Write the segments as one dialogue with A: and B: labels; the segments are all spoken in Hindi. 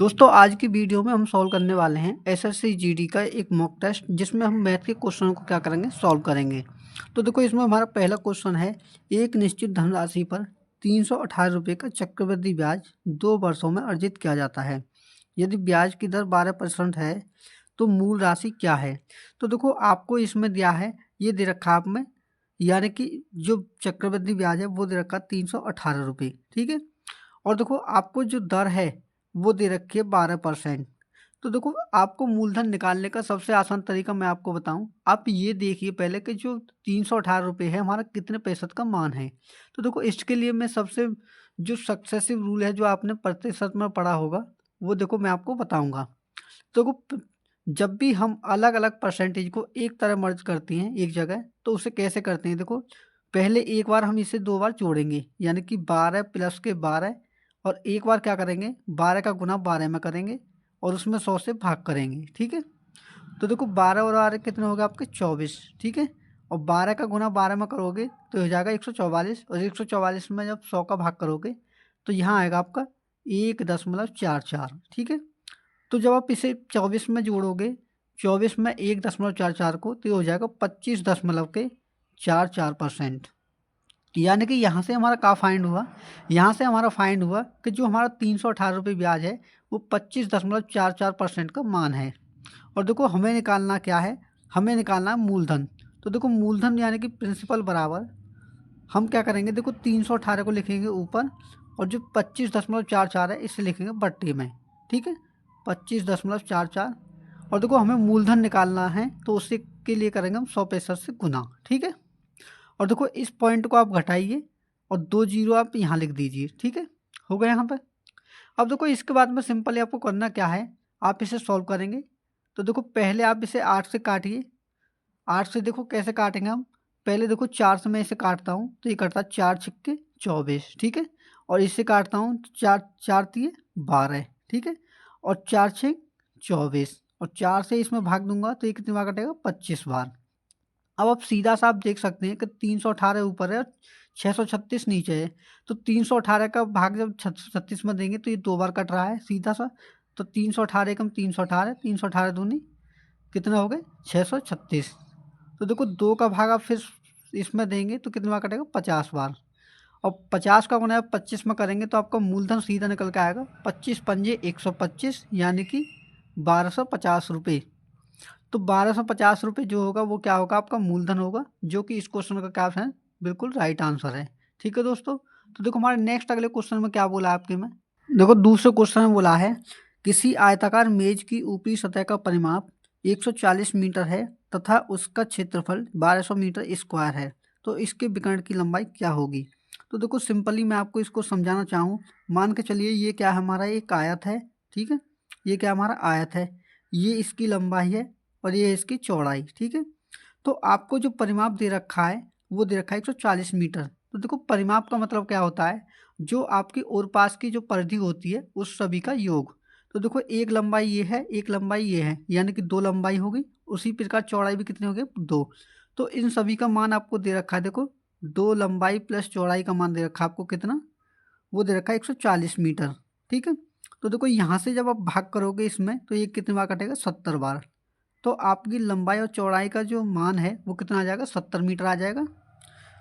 A: दोस्तों आज की वीडियो में हम सॉल्व करने वाले हैं एसएससी जीडी का एक मॉक टेस्ट जिसमें हम मैथ के क्वेश्चनों को क्या करेंगे सॉल्व करेंगे। तो देखो इसमें हमारा पहला क्वेश्चन है, एक निश्चित धनराशि पर 318 रुपये का चक्रवृद्धि ब्याज 2 वर्षों में अर्जित किया जाता है। यदि ब्याज की दर 12% है तो मूल राशि क्या है। तो देखो आपको इसमें दिया है, ये दे रखा है आप में, यानी कि जो चक्रवृद्धि ब्याज है वो दे रखा है 318 रुपये, ठीक है। और देखो आपको जो दर है वो दे रखी है 12%। तो देखो आपको मूलधन निकालने का सबसे आसान तरीका मैं आपको बताऊं, आप ये देखिए पहले कि जो 318 रुपये है हमारा कितने प्रतिशत का मान है। तो देखो इसके लिए मैं सबसे जो सक्सेसिव रूल है जो आपने प्रतिशत में पढ़ा होगा वो देखो मैं आपको बताऊंगा। तो जब भी हम अलग अलग परसेंटेज को एक तरह मर्ज करते हैं एक जगह, तो उसे कैसे करते हैं। देखो पहले एक बार हम इसे 2 बार जोड़ेंगे, यानी कि 12 प्लस के 12, और एक बार क्या करेंगे 12 का गुना 12 में करेंगे और उसमें 100 से भाग करेंगे, ठीक है। तो देखो 12 और 12 कितने हो गए आपके 24, ठीक है। और 12 का गुना 12 में करोगे तो हो जाएगा 144, और 144 में जब 100 का भाग करोगे तो यहाँ आएगा आपका 1.44, ठीक है। तो जब आप इसे 24 में जोड़ोगे, 24 में 1.44 को, तो ये हो जाएगा 25.44%। यानी कि यहाँ से हमारा क्या फाइंड हुआ, यहाँ से हमारा फाइंड हुआ कि जो हमारा 318 रुपये ब्याज है वो 25.44% का मान है। और देखो हमें निकालना क्या है, हमें निकालना है मूलधन। तो देखो मूलधन यानी कि प्रिंसिपल बराबर, हम क्या करेंगे, देखो 318 को लिखेंगे ऊपर, और जो 25.44 है इसे लिखेंगे बट्टे में, ठीक है, 25.44। और देखो हमें मूलधन निकालना है तो उससे के लिए करेंगे हम 100% से गुना, ठीक है। और देखो इस पॉइंट को आप घटाइए और 2 जीरो आप यहाँ लिख दीजिए, ठीक है, हो गया यहाँ पे। अब देखो इसके बाद में सिंपली आपको करना क्या है, आप इसे सॉल्व करेंगे। तो देखो पहले आप इसे 8 से काटिए। 8 से देखो कैसे काटेंगे हम, पहले देखो 4 से मैं इसे काटता हूँ तो ये कटता है 4 छिक्के 24, ठीक है। और इससे काटता हूँ तो 4 4 तिये 12, ठीक है। और 4 छः 24, और 4 से इसमें भाग दूंगा तो ये कितनी बार कटेगा 25 बार। अब आप सीधा सा आप देख सकते हैं कि 318 ऊपर है और 636 नीचे है। तो 318 का भाग जब 636 में देंगे तो ये 2 बार कट रहा है सीधा सा। तो 318 एकम 318, 318 दूनी कितना हो गए 636। तो देखो 2 का भाग आप फिर इसमें देंगे तो कितनी बार कटेगा 50 बार। और 50 का गुना आप 25 में करेंगे तो आपका मूलधन सीधा निकल के आएगा 25 पंजे 125, यानी कि 1250 रुपये। तो 1250 रुपये जो होगा वो क्या होगा, आपका मूलधन होगा, जो कि इस क्वेश्चन का क्या है, बिल्कुल राइट आंसर है, ठीक है दोस्तों। तो देखो हमारे नेक्स्ट अगले क्वेश्चन में क्या बोला आपके में, देखो दूसरे क्वेश्चन में बोला है, किसी आयताकार मेज की ऊपरी सतह का परिमाप 140 मीटर है तथा उसका क्षेत्रफल 1200 मीटर स्क्वायर है, तो इसके विकर्ण की लंबाई क्या होगी। तो देखो सिंपली मैं आपको इसको समझाना चाहूँ, मान के चलिए ये क्या है, हमारा एक आयत है, ठीक है। ये क्या हमारा आयत है, ये इसकी लंबाई है और ये इसकी चौड़ाई, ठीक है। तो आपको जो परिमाप दे रखा है वो दे रखा है 140 मीटर। तो देखो परिमाप का मतलब क्या होता है, जो आपकी और पास की जो परिधि होती है उस सभी का योग। तो देखो एक लंबाई ये है, एक लंबाई ये है, यानी कि 2 लंबाई होगी। उसी प्रकार चौड़ाई भी कितनी होगी 2। तो इन सभी का मान आपको दे रखा है, देखो 2 लंबाई प्लस चौड़ाई का मान दे रखा है आपको कितना, वो दे रखा है 140 मीटर, ठीक है। तो देखो यहाँ से जब आप भाग करोगे इसमें तो ये कितनी बार कटेगा 70 बार। तो आपकी लंबाई और चौड़ाई का जो मान है वो कितना आ जाएगा 70 मीटर आ जाएगा।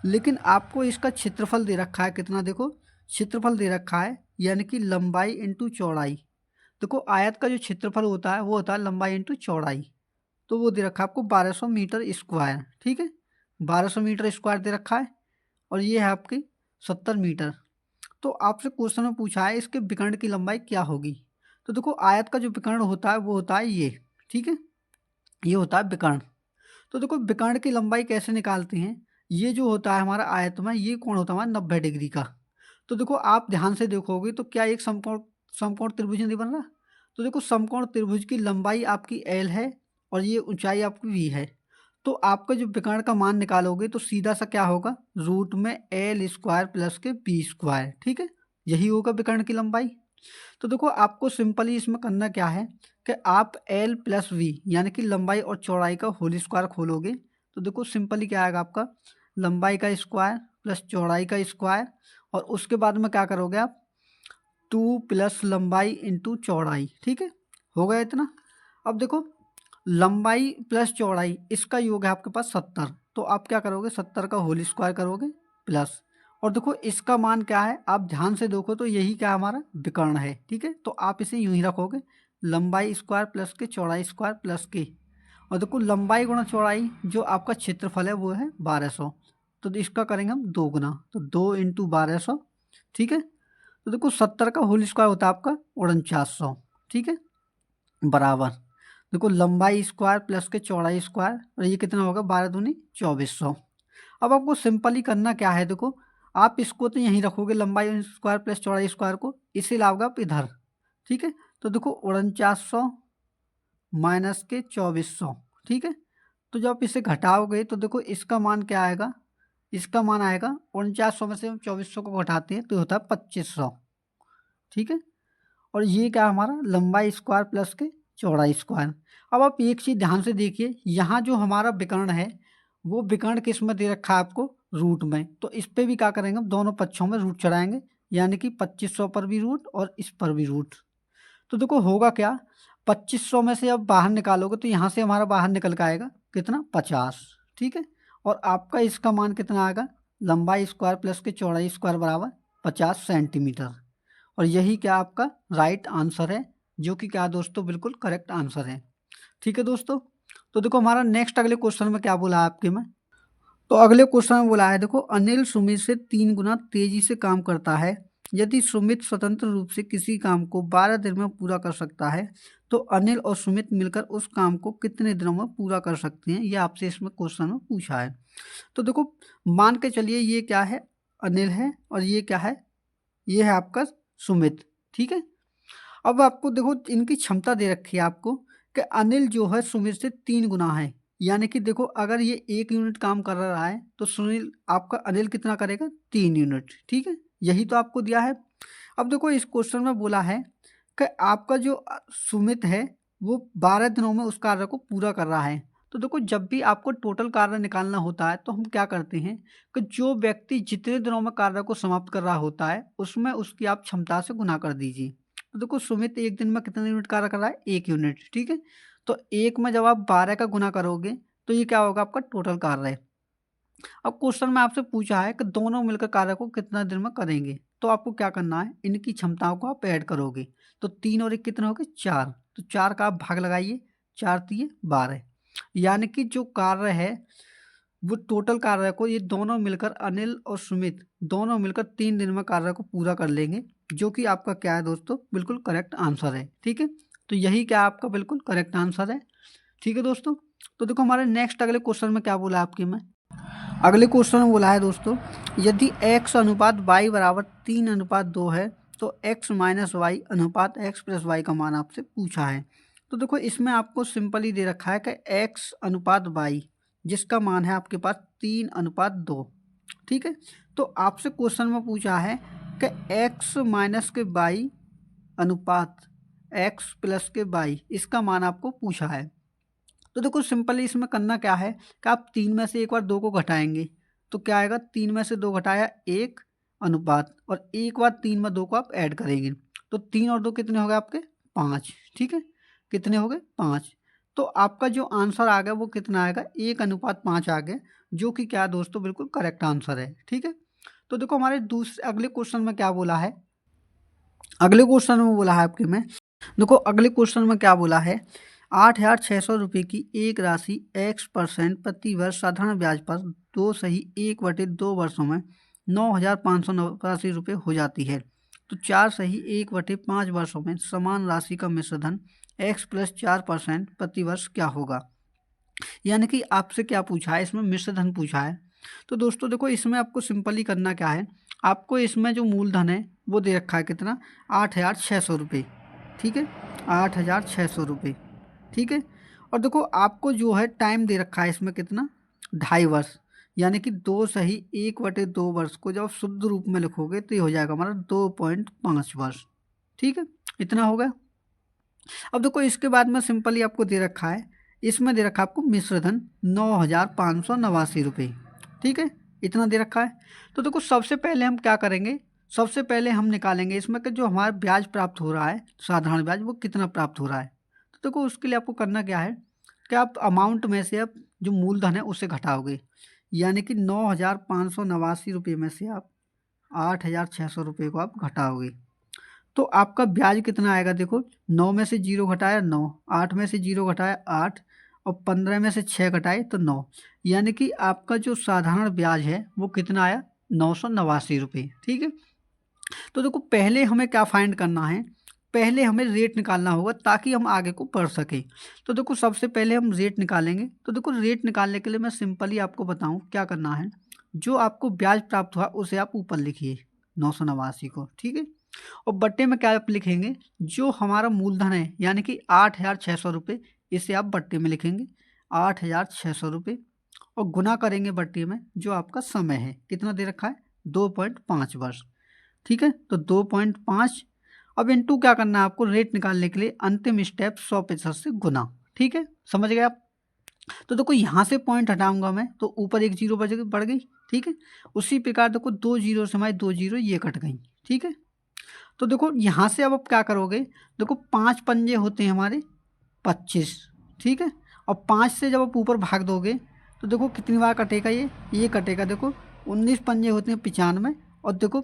A: लेकिन आपको इसका क्षेत्रफल दे रखा है कितना, देखो क्षेत्रफल दे रखा है, यानी कि लंबाई इंटू चौड़ाई। देखो आयत का जो क्षेत्रफल होता है वो होता है लंबाई इंटू चौड़ाई। तो वो दे रखा है आपको 1200 मीटर स्क्वायर, ठीक है, 1200 मीटर स्क्वायर दे रखा है। और ये है आपकी 70 मीटर। तो आपसे क्वेश्चन में पूछा है इसके विकर्ण की लंबाई क्या होगी। तो देखो आयत का जो विकर्ण होता है वो होता है ये, ठीक है, ये होता है विकर्ण। तो देखो विकर्ण की लंबाई कैसे निकालते हैं, ये जो होता है हमारा आयत में, ये कोण होता है हमारा 90 डिग्री का। तो देखो आप ध्यान से देखोगे तो क्या एक समकोण समकोण त्रिभुज नहीं बन रहा। तो देखो समकोण त्रिभुज की लंबाई आपकी एल है और ये ऊंचाई आपकी वी है। तो आपका जो विकर्ण का मान निकालोगे तो सीधा सा क्या होगा, रूट में एल स्क्वायर प्लस के बी स्क्वायर, ठीक है, यही होगा विकर्ण की लंबाई। तो देखो आपको सिंपली इसमें करना क्या है कि आप एल प्लस वी यानी कि लंबाई और चौड़ाई का होल स्क्वायर खोलोगे। तो देखो सिंपली क्या आएगा आपका, लंबाई का स्क्वायर प्लस चौड़ाई का स्क्वायर, और उसके बाद में क्या करोगे आप, 2 प्लस लंबाई इंटू चौड़ाई, ठीक है, हो गया इतना। अब देखो लंबाई प्लस चौड़ाई इसका योग है आपके पास 70, तो आप क्या करोगे 70 का होल स्क्वायर करोगे प्लस, और देखो इसका मान क्या है आप ध्यान से देखो तो यही क्या हमारा विकर्ण है, ठीक है, तो आप इसे यूं ही रखोगे लंबाई स्क्वायर प्लस के चौड़ाई स्क्वायर प्लस के, और देखो लंबाई गुणा चौड़ाई जो आपका क्षेत्रफल है वो है 1200, तो इसका करेंगे हम 2 गुना, तो 2 इंटू 1200, ठीक है, तो देखो 70 का होल स्क्वायर होता है आपका 4900, ठीक है, बराबर देखो लंबाई स्क्वायर प्लस के चौड़ाई स्क्वायर, और ये कितना होगा 12 दूनी 2400। अब आपको सिंपली करना क्या है, देखो आप इसको तो यहीं रखोगे लंबाई स्क्वायर प्लस चौड़ाई स्क्वायर को, इसे लाओगे आप इधर, ठीक है, तो देखो 4900 माइनस के 2400, ठीक है, तो जब आप इसे घटाओगे तो देखो इसका मान क्या आएगा, इसका मान आएगा 4900 में से हम 2400 को घटाते हैं तो होता है 2500, ठीक है, और ये क्या हमारा लंबाई स्क्वायर प्लस के चौड़ाई स्क्वायर। अब आप एक चीज़ ध्यान से देखिए, यहाँ जो हमारा विकर्ण है वो विकर्ण किस में दे रखा है आपको, रूट में, तो इस पे भी क्या करेंगे हम दोनों पक्षों में रूट चढ़ाएंगे, यानी कि 2500 पर भी रूट और इस पर भी रूट, तो देखो होगा क्या 2500 में से अब बाहर निकालोगे तो यहाँ से हमारा बाहर निकल के आएगा कितना 50, ठीक है, और आपका इसका मान कितना आएगा लंबाई स्क्वायर प्लस के चौड़ाई स्क्वायर बराबर 50 सेंटीमीटर, और यही क्या आपका राइट आंसर है, जो कि क्या दोस्तों बिल्कुल करेक्ट आंसर है, ठीक है दोस्तों। तो देखो हमारा नेक्स्ट अगले क्वेश्चन में क्या बोला है आपके में, तो अगले क्वेश्चन में बोला है देखो अनिल सुमित से 3 गुना तेजी से काम करता है, यदि सुमित स्वतंत्र रूप से किसी काम को 12 दिन में पूरा कर सकता है तो अनिल और सुमित मिलकर उस काम को कितने दिनों में पूरा कर सकते हैं, ये आपसे इसमें क्वेश्चन में पूछा है। तो देखो मान के चलिए ये क्या है अनिल है और ये क्या है, ये है आपका सुमित, ठीक है। अब आपको देखो इनकी क्षमता दे रखी है आपको कि अनिल जो है सुमित से 3 गुना है, यानी कि देखो अगर ये 1 यूनिट काम कर रहा है तो सुनील आपका अनिल कितना करेगा 3 यूनिट, ठीक है, यही तो आपको दिया है। अब देखो इस क्वेश्चन में बोला है कि आपका जो सुमित है वो 12 दिनों में उस कार्य को पूरा कर रहा है, तो देखो जब भी आपको टोटल कार्य निकालना होता है तो हम क्या करते हैं कि जो व्यक्ति जितने दिनों में कार्य को समाप्त कर रहा होता है उसमें उसकी आप क्षमता से गुना कर दीजिए। तो देखो सुमित 1 दिन में कितने यूनिट कार्य कर रहा है 1 यूनिट, ठीक है, तो 1 में जब आप 12 का गुना करोगे तो ये क्या होगा आपका टोटल कार्य है। अब क्वेश्चन में आपसे पूछा है कि दोनों मिलकर कार्य को कितना दिन में करेंगे, तो आपको क्या करना है इनकी क्षमताओं को आप ऐड करोगे, तो 3 और 1 कितने हो गए 4, तो 4 का आप भाग लगाइए, 4 3 12, यानी कि जो कार्य है वो टोटल कार्य को ये दोनों मिलकर अनिल और सुमित दोनों मिलकर 3 दिन में कार्य को पूरा कर लेंगे, जो कि आपका क्या है दोस्तों बिल्कुल करेक्ट आंसर है, ठीक है, तो यही क्या आपका बिल्कुल करेक्ट आंसर है, ठीक है दोस्तों। तो देखो हमारे नेक्स्ट अगले क्वेश्चन में क्या बोला आपके में, अगले क्वेश्चन में बोला है दोस्तों यदि x अनुपात y बराबर 3:2 है तो x माइनस वाई अनुपात x प्लस वाई का मान आपसे पूछा है। तो देखो इसमें आपको सिंपल ही दे रखा है कि x अनुपात y जिसका मान है आपके पास 3:2, ठीक है, तो आपसे क्वेश्चन में पूछा है कि x माइनस के y अनुपात x प्लस के y इसका मान आपको पूछा है। तो देखो सिंपली इसमें करना क्या है कि आप 3 में से एक बार 2 को घटाएंगे तो क्या आएगा 3 में से 2 घटाया 1 अनुपात, और एक बार 3 में 2 को आप ऐड करेंगे तो 3 और 2 कितने हो गए आपके 5, ठीक है, कितने हो गए 5, तो आपका जो आंसर आ गया वो कितना आएगा 1:5 आ गया, जो कि क्या दोस्तों बिल्कुल करेक्ट आंसर है, ठीक है। तो देखो हमारे दूसरे अगले क्वेश्चन में क्या बोला है, अगले क्वेश्चन में बोला है आपके में, देखो अगले क्वेश्चन में क्या बोला है 8,600 रुपये की एक राशि x% प्रति वर्ष साधारण ब्याज पर 2/1/2 वर्षों में 9,589 रुपये हो जाती है, तो 4/1/5 वर्षों में समान राशि का मिश्रधन x + 4% प्रति वर्ष क्या होगा, यानी कि आपसे क्या पूछा है इसमें मिश्रधन पूछा है। तो दोस्तों देखो इसमें आपको सिंपली करना क्या है, आपको इसमें जो मूलधन है वो दे रखा है कितना 8,600 रुपये, ठीक है, 8,600 रुपये, ठीक है, और देखो आपको जो है टाइम दे रखा है इसमें कितना 2.5 वर्ष, यानी कि 2/1/2 वर्ष को जब आप शुद्ध रूप में लिखोगे तो ये हो जाएगा हमारा 2.5 वर्ष, ठीक है, इतना हो गया। अब देखो इसके बाद में सिंपली आपको दे रखा है, इसमें दे रखा है आपको मिश्रधन 9,589 रुपये, ठीक है, इतना दे रखा है। तो देखो सबसे पहले हम क्या करेंगे सबसे पहले हम निकालेंगे इसमें कि जो हमारा ब्याज प्राप्त हो रहा है साधारण ब्याज वो कितना प्राप्त हो रहा है। तो देखो उसके लिए आपको करना क्या है कि आप अमाउंट में से आप जो मूलधन है उसे घटाओगे, यानी कि 9,589 रुपये में से आप 8,600 रुपये को आप घटाओगे तो आपका ब्याज कितना आएगा। देखो 9 में से 0 घटाया 9, 8 में से 0 घटाया 8 और 15 में से 6 घटाए तो 9, यानी कि आपका जो साधारण ब्याज है वो कितना आया 989 रुपये। ठीक है, तो देखो पहले हमें क्या फाइंड करना है, पहले हमें रेट निकालना होगा ताकि हम आगे को बढ़ सकें। तो देखो सबसे पहले हम रेट निकालेंगे। तो देखो रेट निकालने के लिए मैं सिंपली आपको बताऊं क्या करना है, जो आपको ब्याज प्राप्त हुआ उसे आप ऊपर लिखिए 989 को। ठीक है, और बट्टे में क्या आप लिखेंगे, जो हमारा मूलधन है यानी कि 8,600 रुपये, इसे आप बट्टे में लिखेंगे 8,600 रुपये और गुना करेंगे बट्टे में जो आपका समय है कितना दे रखा है 2.5 वर्ष। ठीक है, तो 2.5 अब इंटू क्या करना है आपको रेट निकालने के लिए अंतिम स्टेप 100% से गुना। ठीक है, समझ गए आप। तो देखो यहाँ से पॉइंट हटाऊंगा मैं तो ऊपर एक जीरो बढ़ गई। ठीक है, उसी प्रकार देखो 2 जीरो से हमारी 2 जीरो ये कट गई। ठीक है, तो देखो यहाँ से अब आप क्या करोगे, देखो 5 पंजे होते हैं हमारे 25। ठीक है, और 5 से जब आप ऊपर भाग दोगे तो देखो कितनी बार कटेगा ये कटेगा। देखो 19 पंजे होते हैं 95 और देखो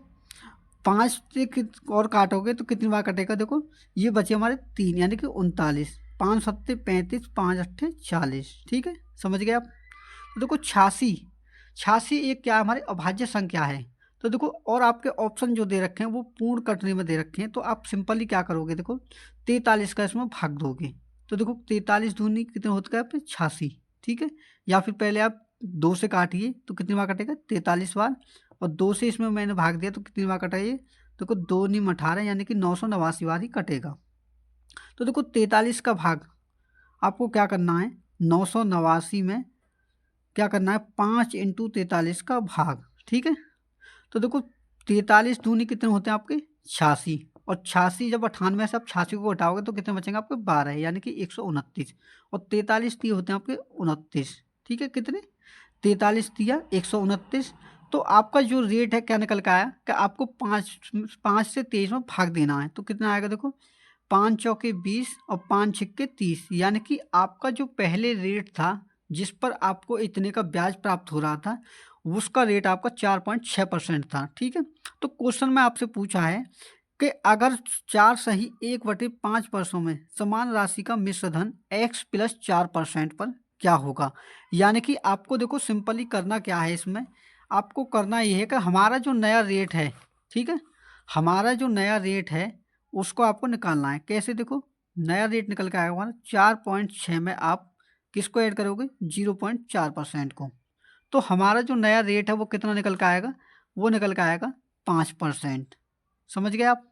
A: 5 से और काटोगे तो कितनी बार कटेगा, देखो ये बचे हमारे 3 यानी कि 39, 5 सत्ते 35, 5 अट्ठे 40। ठीक है, समझ गए आप। तो देखो 86 एक क्या हमारे अभाज्य संख्या है। तो देखो और आपके ऑप्शन जो दे रखे हैं वो पूर्ण कटने में दे रखे हैं, तो आप सिंपली क्या करोगे, देखो 43 का इसमें भाग दोगे तो देखो 43 दूनी कितने होता है आपके 86। ठीक है, या फिर पहले आप 2 से काटिए तो कितनी बार कटेगा 43 बार, और 2 से इसमें मैंने भाग दिया तो कितनी बार कटा ये, देखो 2 नीम 18 यानी कि 989 बार ही कटेगा। तो देखो 43 का भाग आपको क्या करना है 989 में क्या करना है 5 × 43 का भाग। ठीक है, तो देखो 43 दूनी कितने होते हैं आपके 86, और 86 जब 98 से आप 86 को घटाओगे तो कितने बचेंगे आपके 12 यानी कि 129, और 43 दिए होते हैं आपके 29। ठीक है, कितने 43 दिया 129। तो आपका जो रेट है क्या निकल के आया कि आपको 5 से 23 में भाग देना है तो कितना आएगा, देखो 5 चौके 20 और 5 छिक्के 30, यानी कि आपका जो पहले रेट था जिस पर आपको इतने का ब्याज प्राप्त हो रहा था उसका रेट आपका 4.6% था। ठीक है, तो क्वेश्चन में आपसे पूछा है कि अगर 4 सही 1/5 वर्षों में समान राशि का मिश्र धन x + 4% पर क्या होगा। यानी कि आपको देखो सिंपली करना क्या है, इसमें आपको करना ये है कि हमारा जो नया रेट है, ठीक है, हमारा जो नया रेट है उसको आपको निकालना है। कैसे, देखो नया रेट निकल के आएगा हमारा 4.6 में आप किसको ऐड करोगे 0.4% को, तो हमारा जो नया रेट है वो कितना निकल के आएगा, वो निकल के आएगा 5%। समझ गए आप।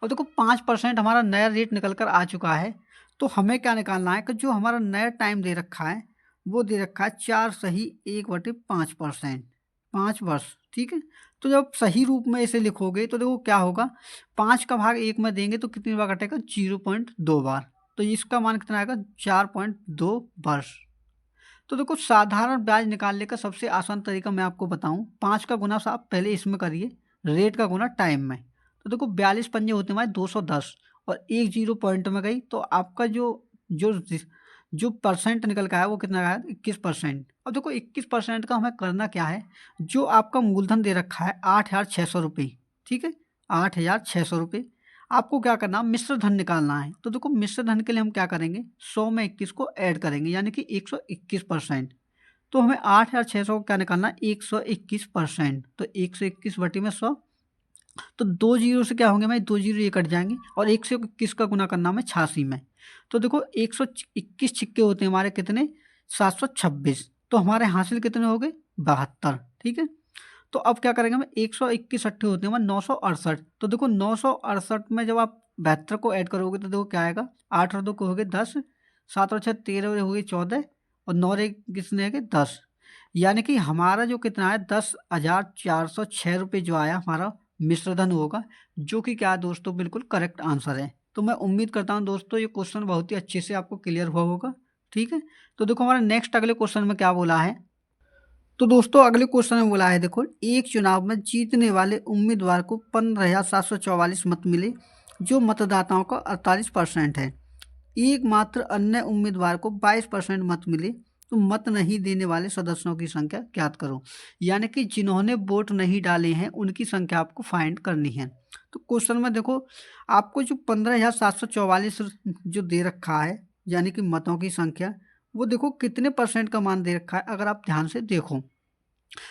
A: अब देखो 5% हमारा नया रेट निकल कर आ चुका है, तो हमें क्या निकालना है कि जो हमारा नया टाइम दे रखा है वो दे रखा है 4 सही 1/5%, 5 वर्ष। ठीक है, तो जब सही रूप में इसे लिखोगे तो देखो क्या होगा, 5 का भाग 1 में देंगे तो कितनी बार कटेगा 0.2 बार, तो इसका मान कितना आएगा 4.2 वर्ष। तो देखो साधारण ब्याज निकालने का सबसे आसान तरीका मैं आपको बताऊं, 5 का गुना आप पहले इसमें करिए रेट का गुना टाइम में। तो देखो 42 पंजे होते हैं हमारे 210 और एक जीरो पॉइंट में गई तो आपका जो जो जो परसेंट निकल का है वो कितना आया 21%। अब देखो 21% का हमें करना क्या है, जो आपका मूलधन दे रखा है 8,600 रुपये, ठीक है 8,600 रुपये, आपको क्या करना मिश्र धन निकालना है। तो देखो मिश्र धन के लिए हम क्या करेंगे 100 में 21 को ऐड करेंगे यानी कि 121%। तो हमें 8,600 को क्या निकालना है 121%, तो 121 बटी में 100, तो 2 जीरो से क्या होंगे हमारे 2 जीरो ये कट जाएंगे और 121 का गुना करना हमें 86 में। तो देखो 121 छिक्के होते हैं हमारे कितने 726, तो हमारे हासिल कितने हो गए 72। ठीक है, तो अब क्या करेंगे हम 121 अट्ठे होते हैं 968, तो देखो 968 में जब आप 72 को ऐड करोगे तो देखो क्या आएगा 8 और 2 को हो गए 10, 7 और 6 13 हो गए 14 और 9 कितने है 10, यानी कि हमारा जो कितना है 10,406 रुपये जो आया हमारा मिश्र धन होगा, जो कि क्या है दोस्तों बिल्कुल करेक्ट आंसर है। तो मैं उम्मीद करता हूं दोस्तों ये क्वेश्चन बहुत ही अच्छे से आपको क्लियर हुआ होगा। ठीक है, तो देखो हमारा नेक्स्ट अगले क्वेश्चन में क्या बोला है, तो दोस्तों अगले क्वेश्चन में बोला है, देखो एक चुनाव में जीतने वाले उम्मीदवार को 15,744 मत मिले जो मतदाताओं का 48% है। एकमात्र अन्य उम्मीदवार को 22% मत मिले तो मत नहीं देने वाले सदस्यों की संख्या ज्ञात करो। यानी कि जिन्होंने वोट नहीं डाले हैं उनकी संख्या आपको फाइंड करनी है। तो क्वेश्चन में देखो आपको जो 15,744 जो दे रखा है यानी कि मतों की संख्या, वो देखो कितने परसेंट का मान दे रखा है अगर आप ध्यान से देखो।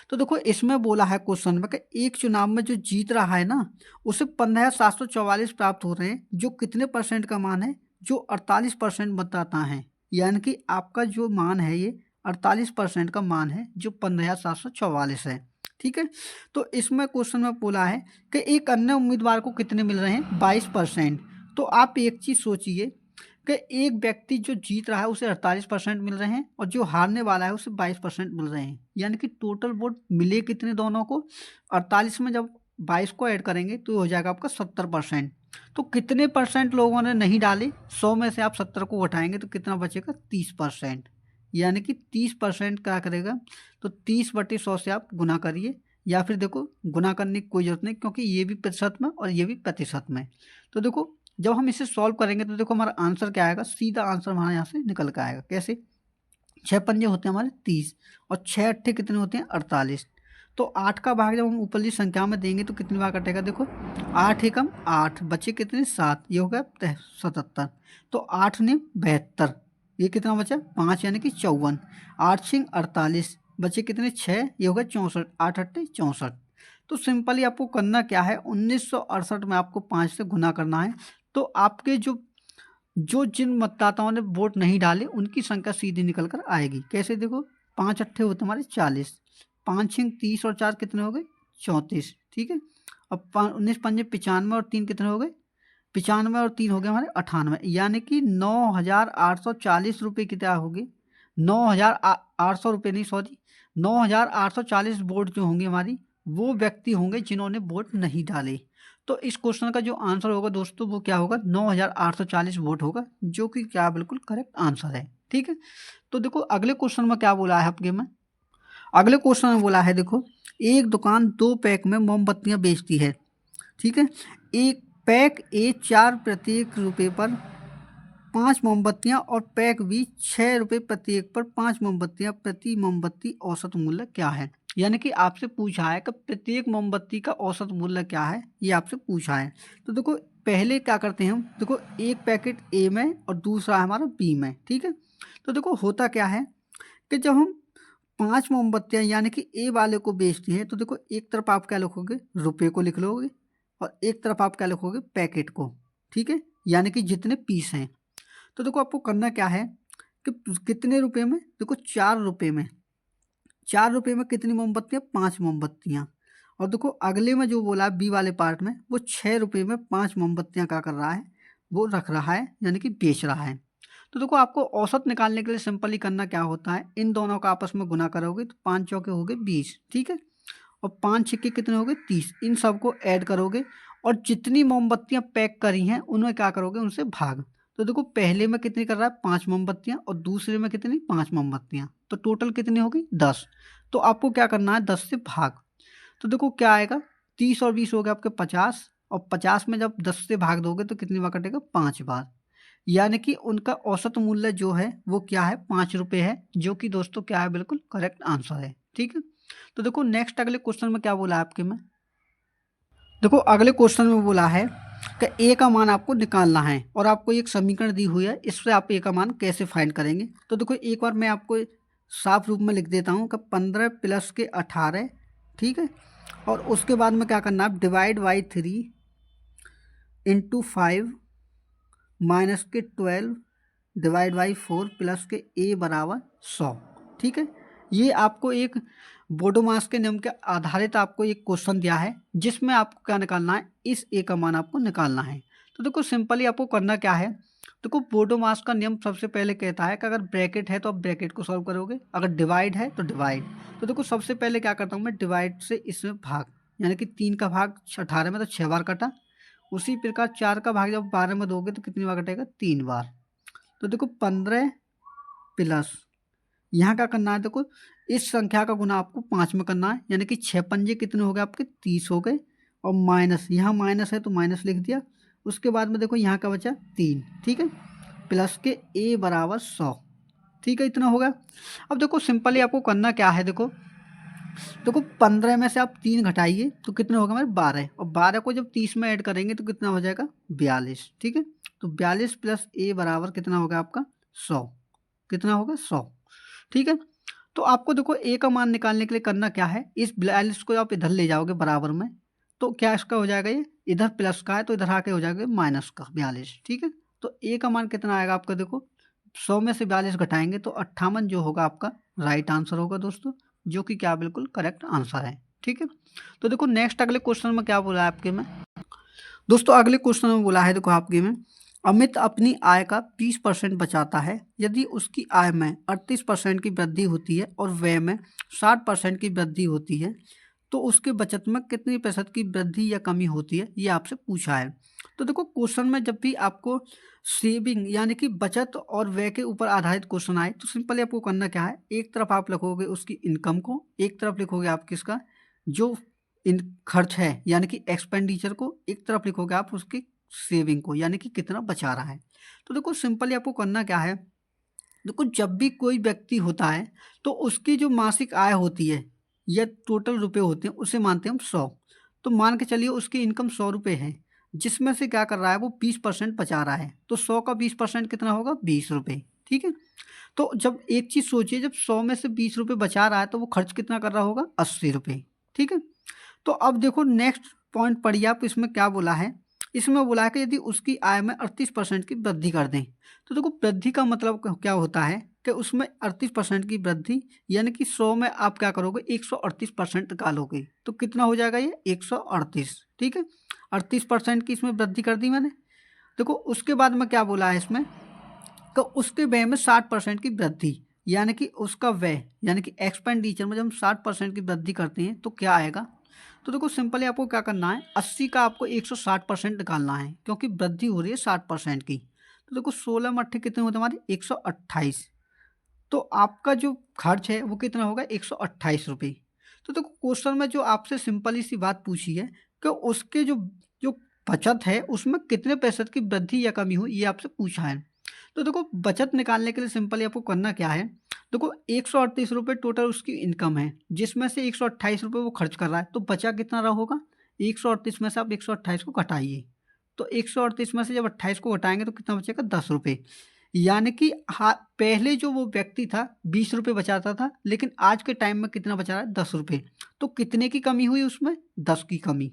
A: तो देखो इसमें बोला है क्वेश्चन में कि एक चुनाव में जो जीत रहा है ना उसे 15,744 प्राप्त हो रहे हैं, जो कितने परसेंट का मान है, जो 48% मतदाता हैं। यानी कि आपका जो मान है ये 48% का मान है जो 15,744 है। ठीक है, तो इसमें क्वेश्चन में बोला है कि एक अन्य उम्मीदवार को कितने मिल रहे हैं, 22%। तो आप एक चीज़ सोचिए कि एक व्यक्ति जो जीत रहा है उसे 48% मिल रहे हैं और जो हारने वाला है उसे 22% मिल रहे हैं। यानी कि टोटल वोट मिले कितने दोनों को, 48 में जब 22 को ऐड करेंगे तो हो जाएगा आपका 70%। तो कितने परसेंट लोगों ने नहीं डाले, 100 में से आप 70 को उठाएंगे तो कितना बचेगा, 30%। यानी कि 30% क्या करेगा, तो 30/100 से आप गुना करिए, या फिर देखो गुना करने की कोई जरूरत नहीं क्योंकि ये भी प्रतिशत में और ये भी प्रतिशत में। तो देखो जब हम इसे सॉल्व करेंगे तो देखो हमारा आंसर क्या आएगा, सीधा आंसर हमारे यहाँ से निकल कर आएगा। कैसे, 6 पंजे होते हैं हमारे 30 और 6 अट्ठे कितने होते हैं, 48। तो 8 का भाग जब हम ऊपरली संख्या में देंगे तो कितनी बार कटेगा, देखो 8 एकम 8, बचे कितने 7, ये हो गया 77। तो 8 ने 72, ये कितना बचा 5 यानी कि 54। 8 छिंग 48, बचे कितने 6, ये हो गया 64, 8 अट्ठे 64। तो सिंपली आपको करना क्या है, 1968 में आपको 5 से गुना करना है। तो आपके जो जिन मतदाताओं ने वोट नहीं डाले उनकी संख्या सीधी निकल कर आएगी। कैसे, देखो 5 अट्ठे होते हमारे 40, 5 छिंग 30 और 4 कितने हो गए 34। ठीक है, अब 19 पंजे 95 और 3 कितने हो गए 95 और 3 हो गए हमारे 98। यानी कि 9,840 रुपये की क्या होगी, 9,800 रुपये नहीं, सॉरी 9,840 वोट जो होंगे हमारी, वो व्यक्ति होंगे जिन्होंने वोट नहीं डाले। तो इस क्वेश्चन का जो आंसर होगा दोस्तों वो क्या होगा, 9,840 वोट होगा, जो कि क्या बिल्कुल करेक्ट आंसर है। ठीक है, तो देखो अगले क्वेश्चन में क्या बोला है आपके में, अगले क्वेश्चन में बोला है, देखो एक दुकान 2 पैक में मोमबत्तियां बेचती है। ठीक है, एक पैक ए 4 प्रत्येक रुपये पर 5 मोमबत्तियां और पैक बी 6 रुपये प्रत्येक पर 5 मोमबत्तियां, प्रति मोमबत्ती औसत मूल्य क्या है। यानी कि आपसे पूछा है कि प्रत्येक मोमबत्ती का औसत मूल्य क्या है, ये आपसे पूछा है। तो देखो पहले क्या करते हैं हम, देखो एक पैकेट ए में और दूसरा हमारा बी में। ठीक है, तो देखो होता क्या है कि जब हम 5 मोमबत्तियां यानी कि ए वाले को बेचती हैं तो देखो एक तरफ आप क्या लिखोगे, रुपये को लिख लोगे और एक तरफ आप क्या लिखोगे, पैकेट को। ठीक है, यानी कि जितने पीस हैं। तो देखो आपको करना क्या है कि कितने रुपए में, देखो 4 रुपये में, 4 रुपये में कितनी मोमबत्तियाँ, 5 मोमबत्तियाँ। और देखो अगले में जो बोला बी वाले पार्ट में, वो 6 रुपये में 5 मोमबत्तियाँ क्या कर रहा है, वो रख रहा है यानी कि बेच रहा है। तो देखो आपको औसत निकालने के लिए सिंपली करना क्या होता है, इन दोनों का आपस में गुना करोगे तो 5 चौके हो गए 20। ठीक है, और 5 छिक्के कितने हो गए 30, इन सबको ऐड करोगे और जितनी मोमबत्तियां पैक करी हैं उनमें क्या करोगे, उनसे भाग। तो देखो पहले में कितनी कर रहा है, 5 मोमबत्तियां और दूसरे में कितनी, 5 मोमबत्तियां, तो टोटल कितनी होगी 10। तो आपको क्या करना है, 10 से भाग। तो देखो क्या आएगा, 30 और 20 हो गए आपके 50, और 50 में जब 10 से भाग दोगे तो कितनी बार कटेगा, 5 बार। यानी कि उनका औसत मूल्य जो है वो क्या है, 5 रुपये है, जो कि दोस्तों क्या है, बिल्कुल करेक्ट आंसर है। ठीक है, तो देखो नेक्स्ट अगले क्वेश्चन में क्या बोला है आपके में, देखो अगले क्वेश्चन में बोला है कि ए का मान आपको निकालना है और आपको एक समीकरण दी हुई है, इससे आप ए का मान कैसे फाइंड करेंगे। तो देखो एक बार मैं आपको साफ रूप में लिख देता हूँ कि 15 प्लस के 18। ठीक है, और उसके बाद में क्या करना है, डिवाइड बाई 3 इंटू 5 माइनस के 12 डिवाइड बाई 4 प्लस के ए बराबर 100। ठीक है, ये आपको एक बोडोमास के नियम के आधारित आपको एक क्वेश्चन दिया है जिसमें आपको क्या निकालना है, इस ए का मान आपको निकालना है। तो देखो सिंपली आपको करना क्या है, देखो बोडोमास का नियम सबसे पहले कहता है कि अगर ब्रैकेट है तो आप ब्रैकेट को सॉल्व करोगे, अगर डिवाइड है तो डिवाइड। तो देखो सबसे पहले क्या करता हूँ मैं, डिवाइड से इसमें भाग, यानी कि 3 का भाग 18 में तो 6 बार कटा। उसी प्रकार 4 का भाग जब 12 में दोगे तो कितनी बार कटेगा, 3 बार। तो देखो 15 प्लस यहाँ क्या करना है, देखो इस संख्या का गुना आपको 5 में करना है, यानी कि 6 पंजे कितने हो गए आपके 30 हो गए, और माइनस यहाँ माइनस है तो माइनस लिख दिया। उसके बाद में देखो यहाँ का बचा 3, ठीक है, प्लस के a बराबर 100, ठीक है, इतना हो गया। अब देखो सिंपली आपको करना क्या है, देखो 15 में से आप 3 घटाइए तो कितना होगा हमारे 12, और 12 को जब 30 में ऐड करेंगे तो कितना हो जाएगा 42, ठीक है। तो 42 प्लस a बराबर कितना होगा आपका 100, कितना होगा 100, ठीक है। तो आपको देखो a का मान निकालने के लिए करना क्या है, इस 42 को आप इधर ले जाओगे बराबर में, तो क्या इसका हो जाएगा, ये इधर प्लस का है तो इधर आके हो जाएगा माइनस का 42, ठीक है। तो a का मान कितना आएगा आपका, देखो 100 में से 42 घटाएंगे तो 58 जो होगा आपका राइट आंसर होगा दोस्तों, जो कि क्या बिल्कुल करेक्ट आंसर है, ठीक है। तो देखो नेक्स्ट अगले क्वेश्चन में क्या बोला है आपके में, दोस्तों अगले क्वेश्चन में बोला है, देखो आपके में अमित अपनी आय का 20% बचाता है, यदि उसकी आय में 38% की वृद्धि होती है और व्यय में 60% की वृद्धि होती है तो उसके बचत में कितनी प्रतिशत की वृद्धि या कमी होती है, ये आपसे पूछा है। तो देखो क्वेश्चन में जब भी आपको सेविंग यानी कि बचत और व्यय के ऊपर आधारित क्वेश्चन आए तो सिंपली आपको करना क्या है, एक तरफ आप लिखोगे उसकी इनकम को, एक तरफ लिखोगे आप किसका जो इन खर्च है यानी कि एक्सपेंडिचर को, एक तरफ लिखोगे आप उसकी सेविंग को यानी कि कितना बचा रहा है। तो देखो सिंपली आपको करना क्या है, देखो जब भी कोई व्यक्ति होता है तो उसकी जो मासिक आय होती है या टोटल रुपए होते हैं उसे मानते हैं हम 100। तो मान के चलिए उसकी इनकम 100 रुपये है, जिसमें से क्या कर रहा है वो 20% बचा रहा है, तो 100 का 20% कितना होगा 20 रुपये, ठीक है। तो जब एक चीज़ सोचिए, जब 100 में से 20 रुपये बचा रहा है तो वो खर्च कितना कर रहा होगा 80 रुपये, ठीक है। तो अब देखो नेक्स्ट पॉइंट पढ़िए आप, इसमें क्या बोला है, इसमें बोला है कि यदि उसकी आय में 38% की वृद्धि कर दें, तो देखो वृद्धि का मतलब क्या होता है कि उसमें 38% की वृद्धि यानी कि 100 में आप क्या करोगे 138% निकालोगे तो कितना हो जाएगा ये 138, ठीक है। 38% की इसमें वृद्धि कर दी मैंने। देखो उसके बाद में क्या बोला है इसमें, तो उसके व्यय में 60% की वृद्धि यानी कि उसका व्यय यानी कि एक्सपेंडिचर में जब हम 60% की वृद्धि करते हैं तो क्या आएगा। तो देखो सिंपली आपको क्या करना है, 80 का आपको 160% निकालना है क्योंकि वृद्धि हो रही है 60% की। तो देखो 16 में 8 कितने होते हैं हमारे 128, तो आपका जो खर्च है वो कितना होगा 128 रुपये। तो देखो क्वेश्चन में जो आपसे सिंपली सी बात पूछी है कि उसके जो जो बचत है उसमें कितने प्रतिशत की वृद्धि या कमी हुई, ये आपसे पूछा है। तो देखो बचत निकालने के लिए सिंपली आपको करना क्या है, देखो 138 रुपये टोटल उसकी इनकम है, जिसमें से 128 रुपये वो खर्च कर रहा है, तो बचा कितना रहा होगा 138 में से आप 128 को घटाइए, तो 138 में से जब 28 को घटाएंगे तो कितना बचेगा 10 रुपये। यानी कि हाँ पहले जो वो व्यक्ति था 20 रुपये बचाता था, लेकिन आज के टाइम में कितना बचा रहा है 10 रुपये, तो कितने की कमी हुई उसमें 10 की कमी।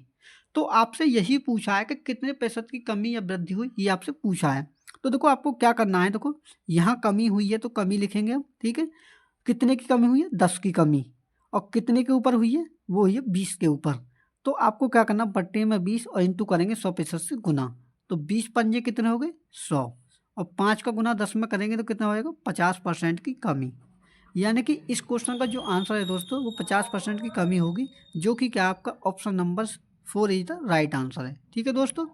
A: तो आपसे यही पूछा है कि कितने प्रतिशत की कमी या वृद्धि हुई, ये आपसे पूछा है। तो देखो आपको क्या करना है, देखो यहाँ कमी हुई है तो कमी लिखेंगे हम, ठीक है। कितने की कमी हुई है 10 की कमी, और कितने के ऊपर हुई है वो हुई है 20 के ऊपर। तो आपको क्या करना, बट्टे में 20 और इंटू करेंगे 100% से गुना, तो 20 पंजे कितने हो गए 100, और 5 का गुना 10 में करेंगे तो कितना होएगा 50% की कमी। यानी कि इस क्वेश्चन का जो आंसर है दोस्तों वो 50% की कमी होगी, जो कि क्या आपका option number 4 is the right answer है, ठीक है दोस्तों।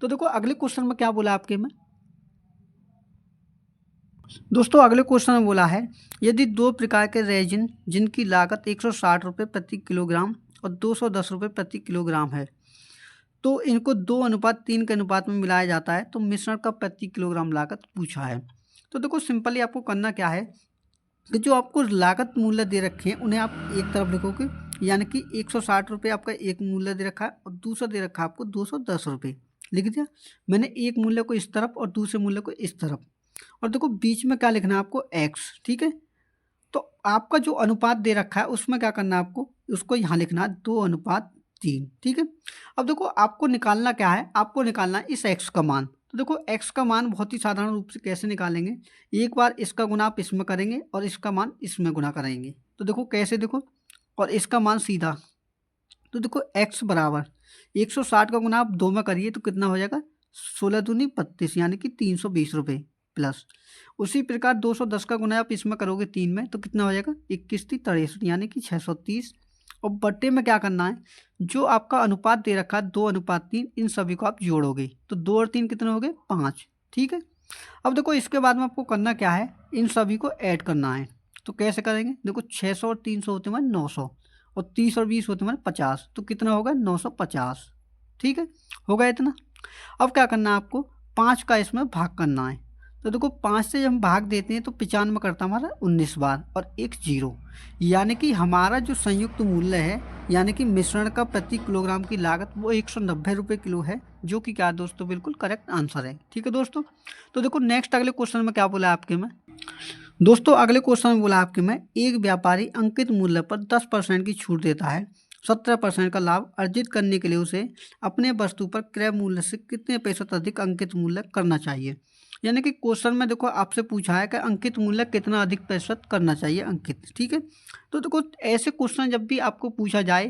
A: तो देखो अगले क्वेश्चन में क्या बोला आपके में, दोस्तों अगले क्वेश्चन में बोला है यदि दो प्रकार के रेजिन जिनकी लागत 160 रुपये प्रति किलोग्राम और 210 रुपये प्रति किलोग्राम है, तो इनको 2:3 के अनुपात में मिलाया जाता है तो मिश्रण का प्रति किलोग्राम लागत पूछा है। तो देखो सिंपली आपको करना क्या है कि जो आपको लागत मूल्य दे रखे हैं उन्हें आप एक तरफ लिखोगे, यानी कि 160 रुपये आपका एक मूल्य दे रखा है और दूसरा दे रखा है आपको 210 रुपये, लिख दिया मैंने एक मूल्य को इस तरफ और दूसरे मूल्य को इस तरफ, और देखो बीच में क्या लिखना है आपको x, ठीक है। तो आपका जो अनुपात दे रखा है उसमें क्या करना है आपको, उसको यहाँ लिखना है 2:3, ठीक है। अब देखो आपको निकालना क्या है, आपको निकालना है इस x का मान। तो देखो x का मान बहुत ही साधारण रूप से कैसे निकालेंगे, एक बार इसका गुना आप इसमें करेंगे और इसका मान इसमें गुना करेंगे, तो देखो कैसे, देखो और इसका मान सीधा, तो देखो x बराबर 160 का गुना आप 2 में करिए तो कितना हो जाएगा 16 दूनी 32 यानी कि 320 रुपये, प्लस उसी प्रकार 210 का गुना आप इसमें करोगे 3 में तो कितना हो जाएगा 21×3 = 63 यानी कि 630, और बट्टे में क्या करना है, जो आपका अनुपात दे रखा है 2:3 इन सभी को आप जोड़ोगे तो 2 और 3 कितने हो गए 5, ठीक है। अब देखो इसके बाद में आपको करना क्या है, इन सभी को ऐड करना है, तो कैसे करेंगे, देखो 600 और 300 होते हैं 900, और 30 और 20 होते हैं 50, तो कितना होगा 950। ठीक है, होगा इतना। अब क्या करना है आपको, 5 का इसमें भाग करना है। तो देखो 5 से जब हम भाग देते हैं तो 95 करता है हमारा 19 बार और एक जीरो, यानी कि हमारा जो संयुक्त मूल्य है, यानी कि मिश्रण का प्रति किलोग्राम की लागत वो 190 रुपये किलो है, जो कि क्या दोस्तों बिल्कुल करेक्ट आंसर है। ठीक है दोस्तों, तो देखो नेक्स्ट अगले क्वेश्चन में क्या बोला आपके में दोस्तों, अगले क्वेश्चन में बोला आपके में एक व्यापारी अंकित मूल्य पर 10% की छूट देता है, 17% का लाभ अर्जित करने के लिए उसे अपने वस्तु पर क्रय मूल्य से कितने प्रतिशत अधिक अंकित मूल्य करना चाहिए। यानी कि क्वेश्चन में देखो आपसे पूछा है कि अंकित मूल्य कितना अधिक प्रतिशत करना चाहिए अंकित। ठीक है, तो देखो ऐसे क्वेश्चन जब भी आपको पूछा जाए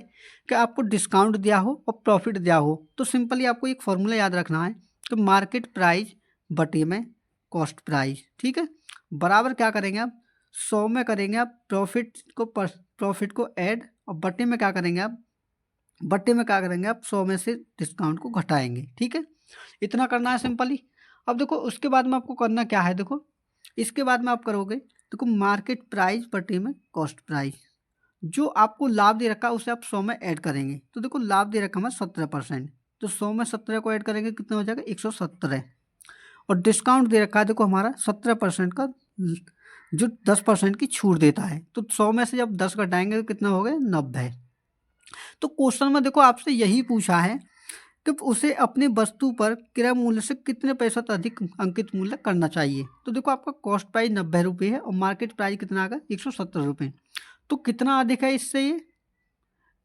A: कि आपको डिस्काउंट दिया हो और प्रॉफिट दिया हो, तो सिंपली आपको एक फॉर्मूला याद रखना है कि मार्केट प्राइस बटे में कॉस्ट प्राइस। ठीक है, बराबर क्या करेंगे आप 100 में करेंगे आप प्रॉफिट को ऐड, और बटे में क्या करेंगे आप 100 में से डिस्काउंट को घटाएंगे। ठीक है, इतना करना है सिंपली। अब देखो उसके बाद में आपको करना क्या है, देखो इसके बाद में आप करोगे, देखो मार्केट प्राइस बटे में कॉस्ट प्राइस, जो आपको लाभ दे रखा है उसे आप 100 में ऐड करेंगे। तो देखो लाभ दे रखा है 17%, तो 100 में 17 को ऐड करेंगे कितना हो जाएगा 117, और डिस्काउंट दे रखा है देखो हमारा 17% का, जो 10% की छूट देता है, तो 100 में से जब 10 घटाएंगे तो कितना हो गया 90। तो क्वेश्चन में देखो आपसे यही पूछा है कि उसे अपनी वस्तु पर क्रय मूल्य से कितने प्रतिशत अधिक अंकित मूल्य करना चाहिए। तो देखो आपका कॉस्ट प्राइस 90 रुपये है और मार्केट प्राइस कितना आ गया 170 रुपये, तो कितना अधिक है इससे,